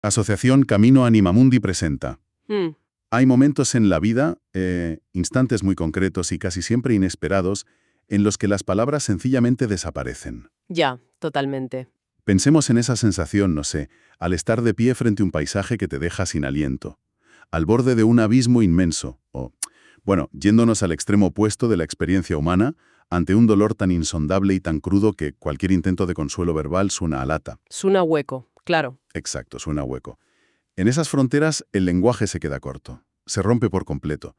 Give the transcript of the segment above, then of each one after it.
Asociación Camino Animamundi presenta. Mm, Hay momentos en la vida, instantes muy concretos y casi siempre inesperados, en los que las palabras sencillamente desaparecen. ya, totalmente. Pensemos en esa sensación, no sé, al estar de pie frente a un paisaje que te deja sin aliento, al borde de un abismo inmenso, o, bueno, yéndonos al extremo opuesto de la experiencia humana, ante un dolor tan insondable y tan crudo que cualquier intento de consuelo verbal suena a lata. Suena hueco, claro. Exacto, suena hueco. En esas fronteras el lenguaje se queda corto, se rompe por completo.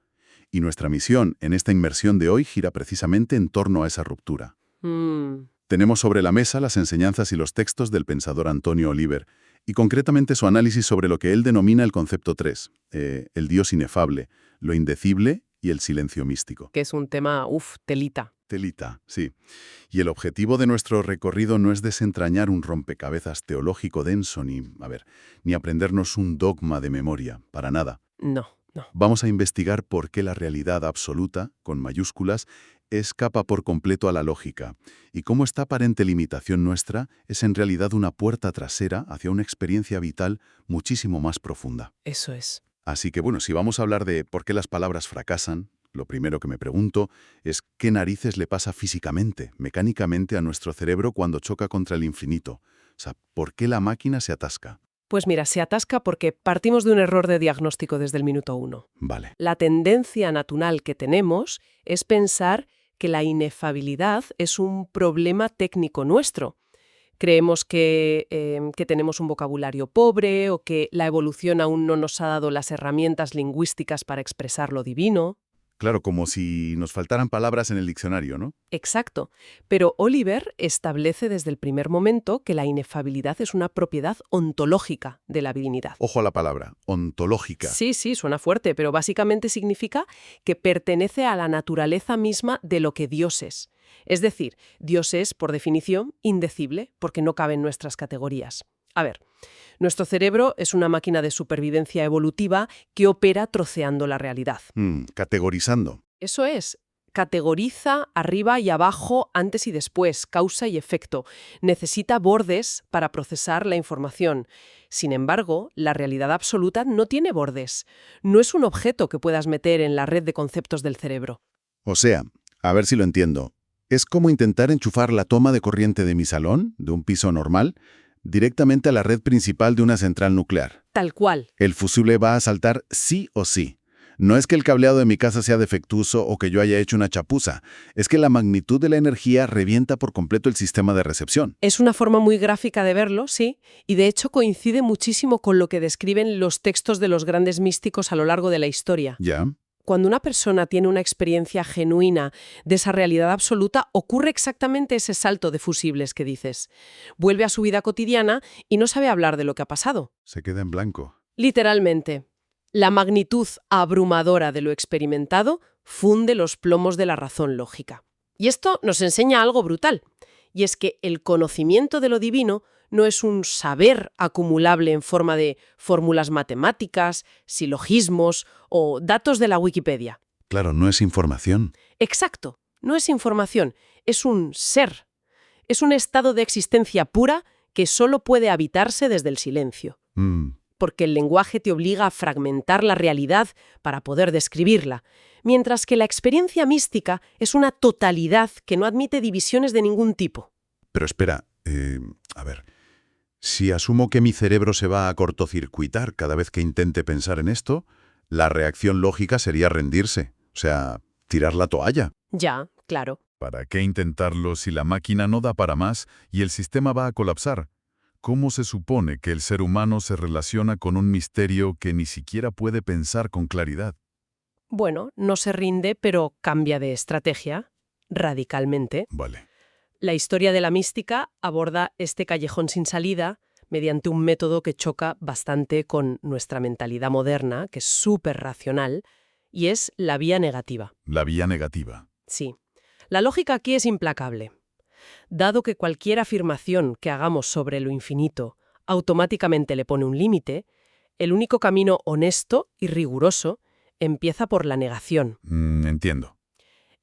Y nuestra misión en esta inmersión de hoy gira precisamente en torno a esa ruptura. Mm, Tenemos sobre la mesa las enseñanzas y los textos del pensador Antonio Oliver, y concretamente su análisis sobre lo que él denomina el concepto 3, el Dios inefable, lo indecible y el silencio místico. que es un tema, telita. Telita, sí. Y el objetivo de nuestro recorrido no es desentrañar un rompecabezas teológico denso ni aprendernos un dogma de memoria, para nada. No, no. Vamos a investigar por qué la realidad absoluta, con mayúsculas, escapa por completo a la lógica, y cómo esta aparente limitación nuestra es en realidad una puerta trasera hacia una experiencia vital muchísimo más profunda. Eso es. Así que bueno, si vamos a hablar de por qué las palabras fracasan, lo primero que me pregunto es qué narices le pasa físicamente, mecánicamente a nuestro cerebro cuando choca contra el infinito. O sea, ¿por qué la máquina se atasca? Pues mira, se atasca porque partimos de un error de diagnóstico desde el minuto 1. Vale. La tendencia natural que tenemos es pensar que la inefabilidad es un problema técnico nuestro. Creemos que tenemos un vocabulario pobre o que la evolución aún no nos ha dado las herramientas lingüísticas para expresar lo divino. Claro, como si nos faltaran palabras en el diccionario, ¿no? Exacto. Pero Oliver establece desde el primer momento que la inefabilidad es una propiedad ontológica de la divinidad. Ojo a la palabra, ontológica. Sí, sí, suena fuerte, pero básicamente significa que pertenece a la naturaleza misma de lo que Dios es. Es decir, Dios es, por definición, indecible, porque no cabe en nuestras categorías. A ver, nuestro cerebro es una máquina de supervivencia evolutiva que opera troceando la realidad. Categorizando. Eso es. Categoriza arriba y abajo, antes y después, causa y efecto. Necesita bordes para procesar la información. Sin embargo, la realidad absoluta no tiene bordes. No es un objeto que puedas meter en la red de conceptos del cerebro. O sea, a ver si lo entiendo. Es como intentar enchufar la toma de corriente de mi salón, de un piso normal, directamente a la red principal de una central nuclear. Tal cual. El fusible va a saltar sí o sí. No es que el cableado de mi casa sea defectuoso o que yo haya hecho una chapuza, es que la magnitud de la energía revienta por completo el sistema de recepción. Es una forma muy gráfica de verlo, sí, y de hecho coincide muchísimo con lo que describen los textos de los grandes místicos a lo largo de la historia. ¿Ya? Cuando una persona tiene una experiencia genuina de esa realidad absoluta, ocurre exactamente ese salto de fusibles que dices. Vuelve a su vida cotidiana y no sabe hablar de lo que ha pasado. Se queda en blanco. Literalmente. La magnitud abrumadora de lo experimentado funde los plomos de la razón lógica. Y esto nos enseña algo brutal, y es que el conocimiento de lo divino no es un saber acumulable en forma de fórmulas matemáticas, silogismos o datos de la Wikipedia. Claro, no es información. Exacto, no es información, es un ser. Es un estado de existencia pura que solo puede habitarse desde el silencio. Porque el lenguaje te obliga a fragmentar la realidad para poder describirla, mientras que la experiencia mística es una totalidad que no admite divisiones de ningún tipo. Pero espera, a ver, si asumo que mi cerebro se va a cortocircuitar cada vez que intente pensar en esto, la reacción lógica sería rendirse, o sea, tirar la toalla. Ya, claro. ¿Para qué intentarlo si la máquina no da para más y el sistema va a colapsar? ¿Cómo se supone que el ser humano se relaciona con un misterio que ni siquiera puede pensar con claridad? Bueno, no se rinde, pero cambia de estrategia radicalmente. Vale. La historia de la mística aborda este callejón sin salida mediante un método que choca bastante con nuestra mentalidad moderna, que es súper racional, y es la vía negativa. La vía negativa. Sí. La lógica aquí es implacable. Dado que cualquier afirmación que hagamos sobre lo infinito automáticamente le pone un límite, el único camino honesto y riguroso empieza por la negación. Entiendo.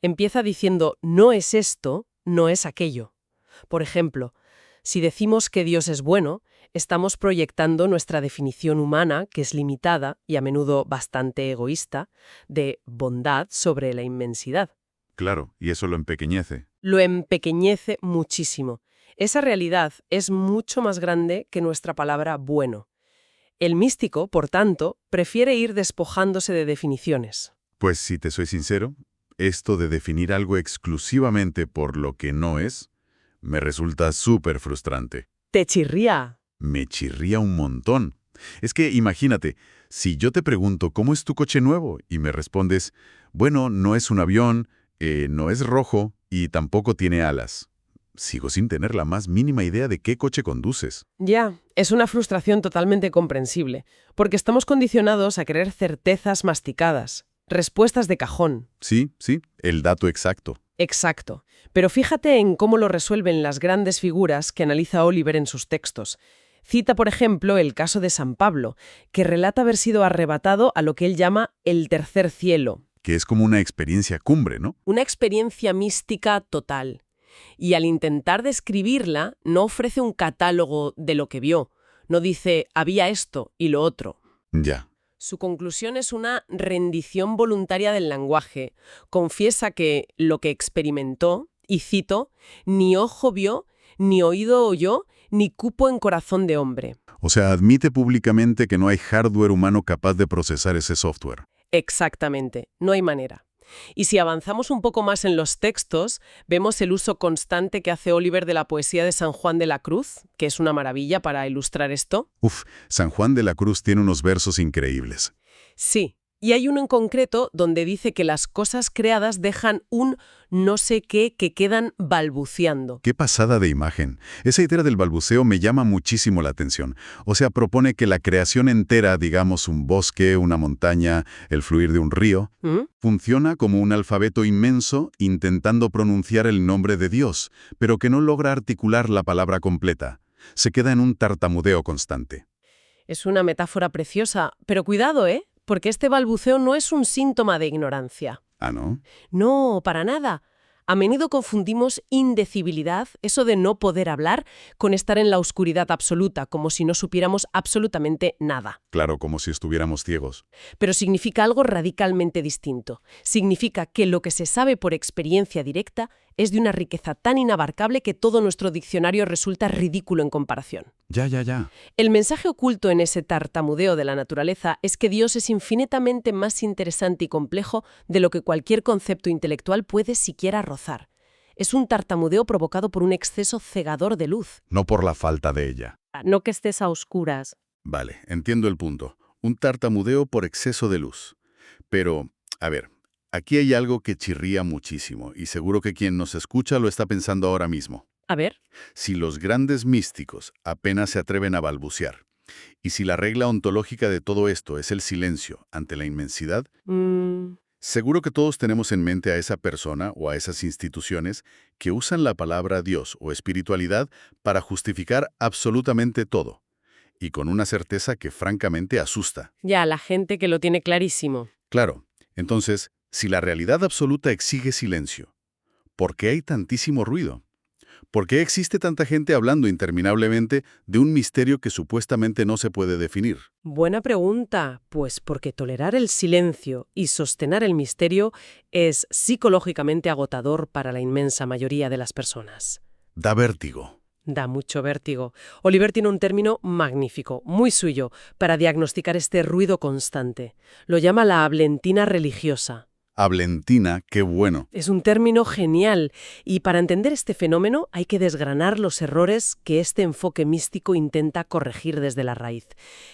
Empieza diciendo no es esto, no es aquello. Por ejemplo, si decimos que Dios es bueno, Estamos proyectando nuestra definición humana, que es limitada y a menudo bastante egoísta, de bondad sobre la inmensidad. Claro, y eso lo empequeñece. Lo empequeñece muchísimo. Esa realidad es mucho más grande que nuestra palabra bueno. El místico, por tanto, prefiere ir despojándose de definiciones. Pues si te soy sincero, esto de definir algo exclusivamente por lo que no es, me resulta súper frustrante. ¡Te chirría! Me chirría un montón. Es que imagínate, si yo te pregunto ¿cómo es tu coche nuevo? Y me respondes, bueno, no es un avión, no es rojo y tampoco tiene alas. Sigo sin tener la más mínima idea de qué coche conduces. Ya, es una frustración totalmente comprensible, porque estamos condicionados a querer certezas masticadas, respuestas de cajón. Sí, el dato exacto. Exacto. Pero fíjate en cómo lo resuelven las grandes figuras que analiza Oliver en sus textos. Cita, por ejemplo, el caso de San Pablo, que relata haber sido arrebatado a lo que él llama el tercer cielo. Que es como una experiencia cumbre, ¿no? Una experiencia mística total. Y al intentar describirla, no ofrece un catálogo de lo que vio. No dice, había esto y lo otro. Ya. Su conclusión es una rendición voluntaria del lenguaje. Confiesa que lo que experimentó, y cito, ni ojo vio, ni oído oyó, ni cupo en corazón de hombre. O sea, admite públicamente que no hay hardware humano capaz de procesar ese software. Exactamente, no hay manera. Y si avanzamos un poco más en los textos, vemos el uso constante que hace Oliver de la poesía de San Juan de la Cruz, que es una maravilla para ilustrar esto. San Juan de la Cruz tiene unos versos increíbles. Sí, y hay uno en concreto donde dice que las cosas creadas dejan un no sé qué que quedan balbuceando. ¡Qué pasada de imagen! Esa idea del balbuceo me llama muchísimo la atención. O sea, propone que la creación entera, digamos un bosque, una montaña, el fluir de un río, funciona como un alfabeto inmenso intentando pronunciar el nombre de Dios, pero que no logra articular la palabra completa. Se queda en un tartamudeo constante. Es una metáfora preciosa, pero cuidado, porque este balbuceo no es un síntoma de ignorancia. ¿Ah, no? No, para nada. A menudo confundimos indecibilidad, eso de no poder hablar, con estar en la oscuridad absoluta, como si no supiéramos absolutamente nada. Claro, como si estuviéramos ciegos. Pero significa algo radicalmente distinto. Significa que lo que se sabe por experiencia directa es de una riqueza tan inabarcable que todo nuestro diccionario resulta ridículo en comparación. Ya. El mensaje oculto en ese tartamudeo de la naturaleza es que Dios es infinitamente más interesante y complejo de lo que cualquier concepto intelectual puede siquiera rozar. Es un tartamudeo provocado por un exceso cegador de luz. No por la falta de ella. No que estés a oscuras. Vale, entiendo el punto. Un tartamudeo por exceso de luz. Pero, a ver, aquí hay algo que chirría muchísimo, y seguro que quien nos escucha lo está pensando ahora mismo. A ver. Si los grandes místicos apenas se atreven a balbucear, y si la regla ontológica de todo esto es el silencio ante la inmensidad, seguro que todos tenemos en mente a esa persona o a esas instituciones que usan la palabra Dios o espiritualidad para justificar absolutamente todo, y con una certeza que francamente asusta. Ya, la gente que lo tiene clarísimo. Claro, entonces, si la realidad absoluta exige silencio, ¿por qué hay tantísimo ruido? ¿Por qué existe tanta gente hablando interminablemente de un misterio que supuestamente no se puede definir? Buena pregunta. Pues porque tolerar el silencio y sostener el misterio es psicológicamente agotador para la inmensa mayoría de las personas. Da vértigo. Da mucho vértigo. Oliver tiene un término magnífico, muy suyo, para diagnosticar este ruido constante. Lo llama la hablentina religiosa. Hablentina, qué bueno. Es un término genial, y para entender este fenómeno hay que desgranar los errores que este enfoque místico intenta corregir desde la raíz.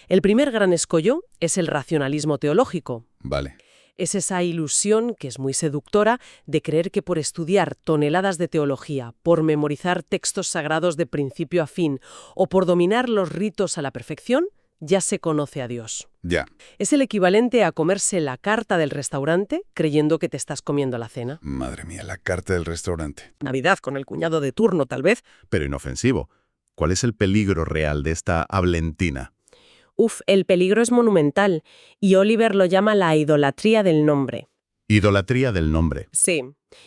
El primer gran escollo es el racionalismo teológico. Vale. Es esa ilusión, que es muy seductora, de creer que por estudiar toneladas de teología, por memorizar textos sagrados de principio a fin o por dominar los ritos a la perfección, ya se conoce a Dios. Ya. Es el equivalente a comerse la carta del restaurante creyendo que te estás comiendo la cena. Madre mía, la carta del restaurante. Navidad con el cuñado de turno, tal vez. Pero inofensivo. ¿Cuál es el peligro real de esta hablentina? El peligro es monumental, y Oliver lo llama la idolatría del nombre. Idolatría del nombre. Sí.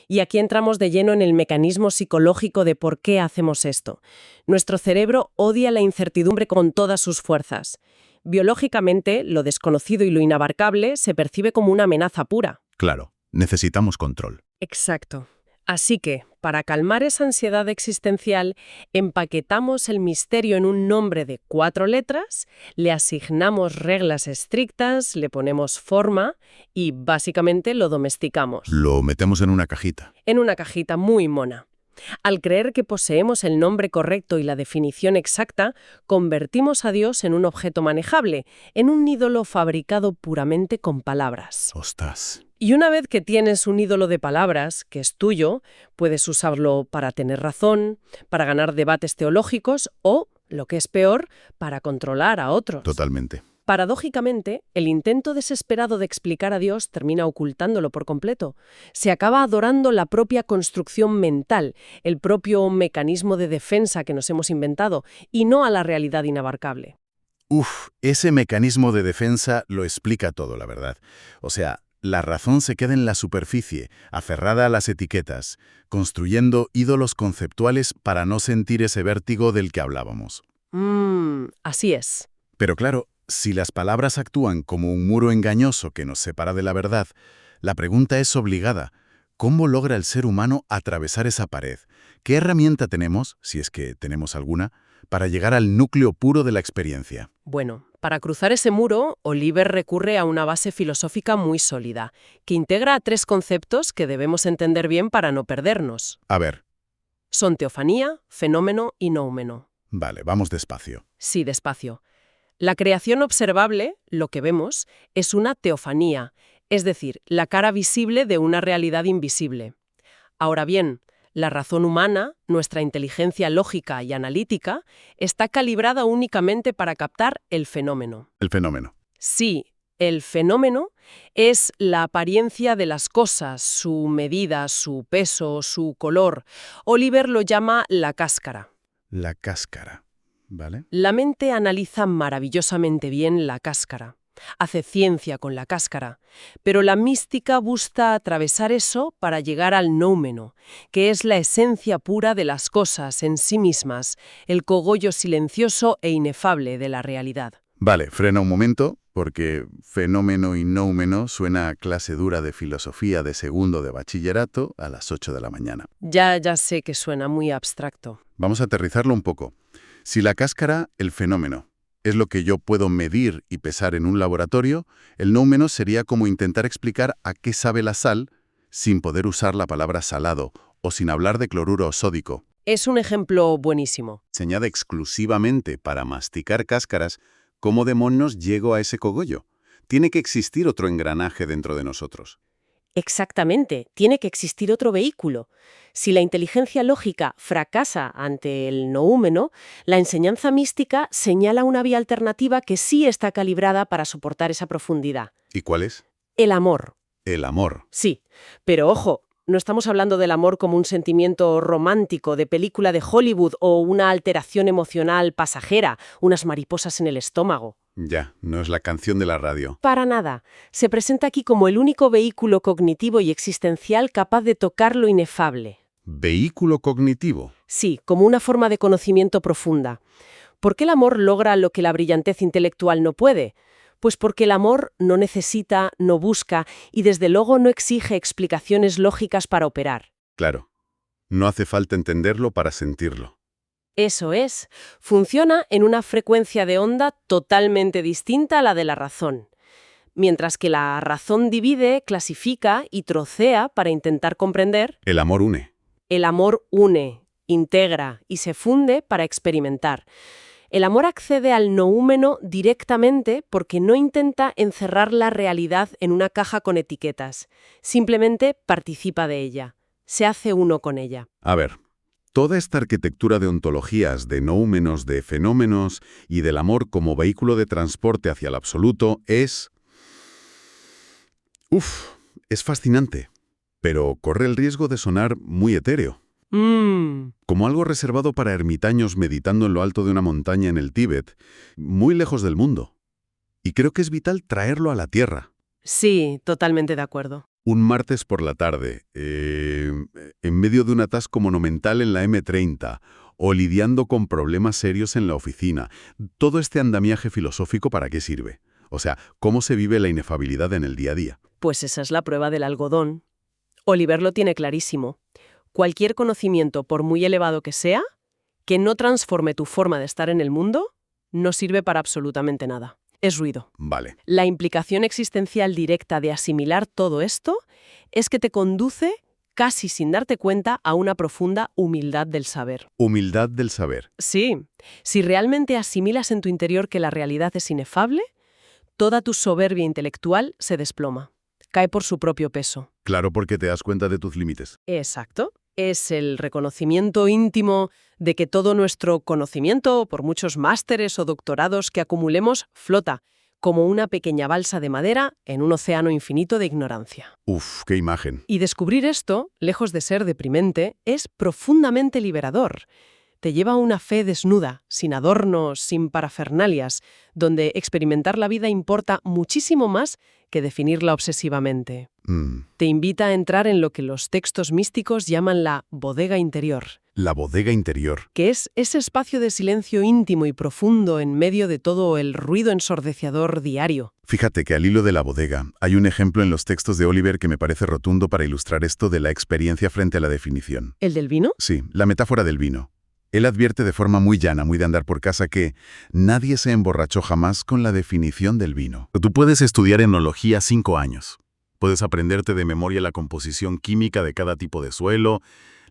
Y aquí entramos de lleno en el mecanismo psicológico de por qué hacemos esto. Nuestro cerebro odia la incertidumbre con todas sus fuerzas. Biológicamente, lo desconocido y lo inabarcable se percibe como una amenaza pura. Claro, necesitamos control. Exacto. Así que, para calmar esa ansiedad existencial, empaquetamos el misterio en un nombre de 4 letras, le asignamos reglas estrictas, le ponemos forma y, básicamente, lo domesticamos. Lo metemos en una cajita. En una cajita muy mona. Al creer que poseemos el nombre correcto y la definición exacta, convertimos a Dios en un objeto manejable, en un ídolo fabricado puramente con palabras. Ostras. Y una vez que tienes un ídolo de palabras, que es tuyo, puedes usarlo para tener razón, para ganar debates teológicos o, lo que es peor, para controlar a otros. Totalmente. Paradójicamente, el intento desesperado de explicar a Dios termina ocultándolo por completo. Se acaba adorando la propia construcción mental, el propio mecanismo de defensa que nos hemos inventado, y no a la realidad inabarcable. Ese mecanismo de defensa lo explica todo, la verdad. O sea, la razón se queda en la superficie, aferrada a las etiquetas, construyendo ídolos conceptuales para no sentir ese vértigo del que hablábamos. Así es. Pero claro, si las palabras actúan como un muro engañoso que nos separa de la verdad, la pregunta es obligada. ¿Cómo logra el ser humano atravesar esa pared? ¿Qué herramienta tenemos, si es que tenemos alguna, para llegar al núcleo puro de la experiencia? Bueno, para cruzar ese muro, Oliver recurre a una base filosófica muy sólida, que integra a 3 conceptos que debemos entender bien para no perdernos. A ver. Son teofanía, fenómeno y noumeno. Vale, vamos despacio. Sí, despacio. La creación observable, lo que vemos, es una teofanía, es decir, la cara visible de una realidad invisible. Ahora bien, la razón humana, nuestra inteligencia lógica y analítica, está calibrada únicamente para captar el fenómeno. El fenómeno. Sí, el fenómeno es la apariencia de las cosas, su medida, su peso, su color. Oliver lo llama la cáscara. La cáscara. ¿Vale? La mente analiza maravillosamente bien la cáscara. Hace ciencia con la cáscara, pero la mística busca atravesar eso para llegar al noumeno, que es la esencia pura de las cosas en sí mismas, el cogollo silencioso e inefable de la realidad. Vale, frena un momento, porque fenómeno y noumeno suena a clase dura de filosofía de segundo de bachillerato a las 8 de la mañana. Ya sé que suena muy abstracto. Vamos a aterrizarlo un poco. Si la cáscara, el fenómeno, es lo que yo puedo medir y pesar en un laboratorio, el noumeno sería como intentar explicar a qué sabe la sal sin poder usar la palabra salado o sin hablar de cloruro sódico. Es un ejemplo buenísimo. Se añade exclusivamente para masticar cáscaras. ¿Cómo demonios llego a ese cogollo? Tiene que existir otro engranaje dentro de nosotros. Exactamente, tiene que existir otro vehículo. Si la inteligencia lógica fracasa ante el noúmeno, la enseñanza mística señala una vía alternativa que sí está calibrada para soportar esa profundidad. ¿Y cuál es? El amor. El amor. Sí, pero ojo, no estamos hablando del amor como un sentimiento romántico de película de Hollywood o una alteración emocional pasajera, unas mariposas en el estómago. Ya, no es la canción de la radio. Para nada. Se presenta aquí como el único vehículo cognitivo y existencial capaz de tocar lo inefable. ¿Vehículo cognitivo? Sí, como una forma de conocimiento profunda. ¿Por qué el amor logra lo que la brillantez intelectual no puede? Pues porque el amor no necesita, no busca y desde luego no exige explicaciones lógicas para operar. Claro. No hace falta entenderlo para sentirlo. Eso es. Funciona en una frecuencia de onda totalmente distinta a la de la razón. Mientras que la razón divide, clasifica y trocea para intentar comprender, El amor une. el amor une, integra y se funde para experimentar. El amor accede al noúmeno directamente porque no intenta encerrar la realidad en una caja con etiquetas. Simplemente participa de ella. Se hace uno con ella. A ver, toda esta arquitectura de ontologías, de noúmenos, de fenómenos y del amor como vehículo de transporte hacia el absoluto es fascinante, pero corre el riesgo de sonar muy etéreo. Como algo reservado para ermitaños meditando en lo alto de una montaña en el Tíbet, muy lejos del mundo. Y creo que es vital traerlo a la tierra. Sí, totalmente de acuerdo. Un martes por la tarde, en medio de un atasco monumental en la M30, o lidiando con problemas serios en la oficina. Todo este andamiaje filosófico, ¿para qué sirve? O sea, ¿cómo se vive la inefabilidad en el día a día? Pues esa es la prueba del algodón. Oliver lo tiene clarísimo. Cualquier conocimiento, por muy elevado que sea, que no transforme tu forma de estar en el mundo, no sirve para absolutamente nada. Es ruido. Vale. La implicación existencial directa de asimilar todo esto es que te conduce, casi sin darte cuenta, a una profunda humildad del saber. Humildad del saber. Sí, si realmente asimilas en tu interior que la realidad es inefable, toda tu soberbia intelectual se desploma, cae por su propio peso. Claro, porque te das cuenta de tus límites. Exacto. Es el reconocimiento íntimo de que todo nuestro conocimiento, por muchos másteres o doctorados que acumulemos, flota, como una pequeña balsa de madera en un océano infinito de ignorancia. Uf, qué imagen. Y descubrir esto, lejos de ser deprimente, es profundamente liberador. Te lleva a una fe desnuda, sin adornos, sin parafernalias, donde experimentar la vida importa muchísimo más que definirla obsesivamente. Te invita a entrar en lo que los textos místicos llaman la bodega interior. La bodega interior. Que es ese espacio de silencio íntimo y profundo en medio de todo el ruido ensordecedor diario. Fíjate que al hilo de la bodega, hay un ejemplo en los textos de Oliver que me parece rotundo para ilustrar esto de la experiencia frente a la definición. ¿El del vino? Sí, la metáfora del vino. Él advierte de forma muy llana, muy de andar por casa, que nadie se emborrachó jamás con la definición del vino. Tú puedes estudiar enología 5 años. Puedes aprenderte de memoria la composición química de cada tipo de suelo,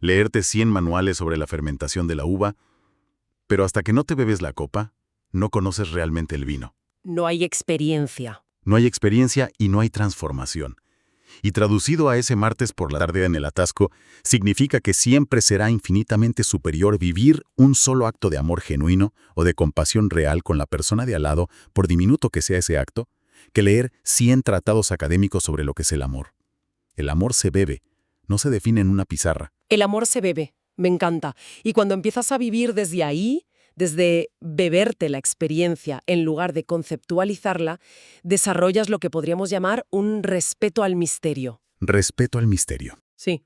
leerte 100 manuales sobre la fermentación de la uva, pero hasta que no te bebes la copa, no conoces realmente el vino. No hay experiencia. No hay experiencia y no hay transformación. Y traducido a ese martes por la tarde en el atasco, significa que siempre será infinitamente superior vivir un solo acto de amor genuino o de compasión real con la persona de al lado, por diminuto que sea ese acto, que leer 100 tratados académicos sobre lo que es el amor. El amor se bebe, no se define en una pizarra. El amor se bebe, me encanta. Y cuando empiezas a vivir desde ahí, desde beberte la experiencia en lugar de conceptualizarla, desarrollas lo que podríamos llamar un respeto al misterio. Respeto al misterio. Sí.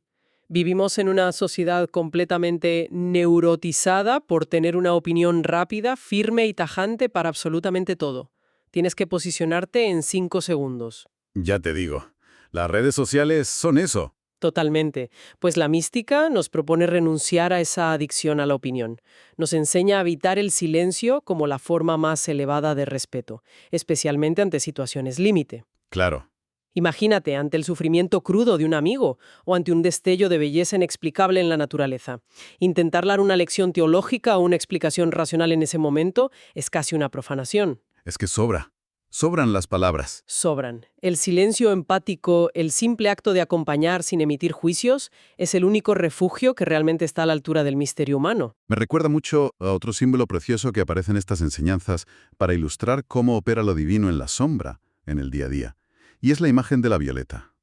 Vivimos en una sociedad completamente neurotizada por tener una opinión rápida, firme y tajante para absolutamente todo. Tienes que posicionarte en 5 segundos. Ya te digo, las redes sociales son eso. Totalmente. Pues la mística nos propone renunciar a esa adicción a la opinión. Nos enseña a evitar el silencio como la forma más elevada de respeto, especialmente ante situaciones límite. Claro. Imagínate ante el sufrimiento crudo de un amigo o ante un destello de belleza inexplicable en la naturaleza. Intentar dar una lección teológica o una explicación racional en ese momento es casi una profanación. Es que sobran las palabras. Sobran. El silencio empático, el simple acto de acompañar sin emitir juicios, es el único refugio que realmente está a la altura del misterio humano. Me recuerda mucho a otro símbolo precioso que aparece en estas enseñanzas para ilustrar cómo opera lo divino en la sombra, en el día a día. Y es la imagen de la violeta.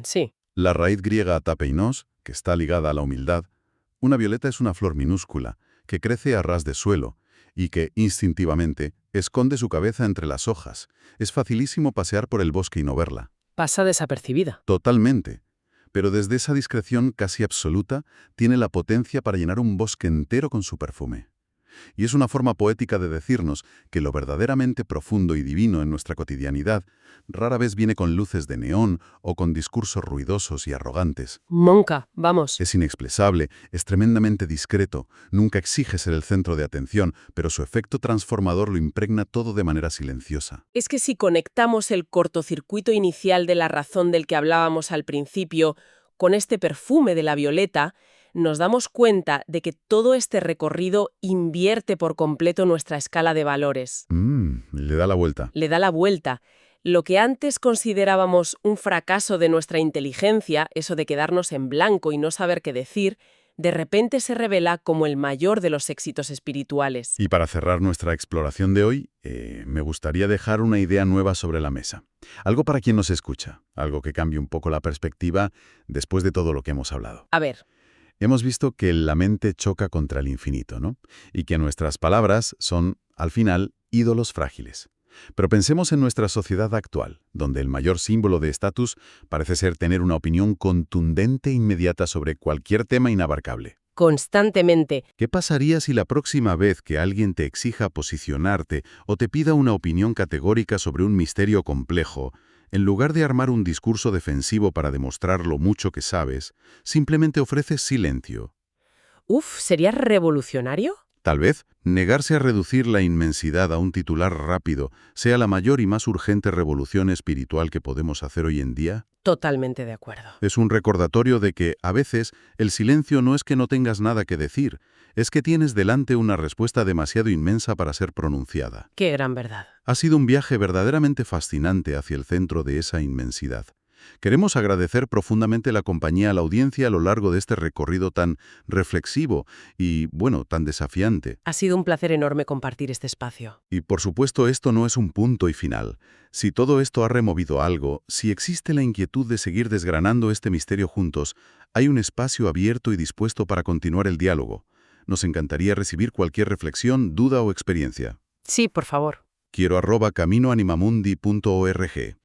Sí. La raíz griega tapeinos, que está ligada a la humildad. Una violeta es una flor minúscula, que crece a ras de suelo, y que, instintivamente, esconde su cabeza entre las hojas. Es facilísimo pasear por el bosque y no verla. Pasa desapercibida. Totalmente. Pero desde esa discreción casi absoluta, tiene la potencia para llenar un bosque entero con su perfume. Y es una forma poética de decirnos que lo verdaderamente profundo y divino en nuestra cotidianidad rara vez viene con luces de neón o con discursos ruidosos y arrogantes. Monca, vamos. Es inexpresable, es tremendamente discreto, nunca exige ser el centro de atención, pero su efecto transformador lo impregna todo de manera silenciosa. Es que si conectamos el cortocircuito inicial de la razón del que hablábamos al principio con este perfume de la violeta, nos damos cuenta de que todo este recorrido invierte por completo nuestra escala de valores. Le da la vuelta. Le da la vuelta. Lo que antes considerábamos un fracaso de nuestra inteligencia, eso de quedarnos en blanco y no saber qué decir, de repente se revela como el mayor de los éxitos espirituales. Y para cerrar nuestra exploración de hoy, me gustaría dejar una idea nueva sobre la mesa. Algo para quien nos escucha, algo que cambie un poco la perspectiva después de todo lo que hemos hablado. A ver. Hemos visto que la mente choca contra el infinito, ¿no? Y que nuestras palabras son, al final, ídolos frágiles. Pero pensemos en nuestra sociedad actual, donde el mayor símbolo de estatus parece ser tener una opinión contundente e inmediata sobre cualquier tema inabarcable. Constantemente. ¿Qué pasaría si la próxima vez que alguien te exija posicionarte o te pida una opinión categórica sobre un misterio complejo, en lugar de armar un discurso defensivo para demostrar lo mucho que sabes, simplemente ofreces silencio? Uf, ¿sería revolucionario? Tal vez, negarse a reducir la inmensidad a un titular rápido sea la mayor y más urgente revolución espiritual que podemos hacer hoy en día. Totalmente de acuerdo. Es un recordatorio de que, a veces, el silencio no es que no tengas nada que decir, es que tienes delante una respuesta demasiado inmensa para ser pronunciada. Qué gran verdad. Ha sido un viaje verdaderamente fascinante hacia el centro de esa inmensidad. Queremos agradecer profundamente la compañía a la audiencia a lo largo de este recorrido tan reflexivo y, bueno, tan desafiante. Ha sido un placer enorme compartir este espacio. Y, por supuesto, esto no es un punto y final. Si todo esto ha removido algo, si existe la inquietud de seguir desgranando este misterio juntos, hay un espacio abierto y dispuesto para continuar el diálogo. Nos encantaría recibir cualquier reflexión, duda o experiencia. Sí, por favor. Quiero@caminoanimamundi.org.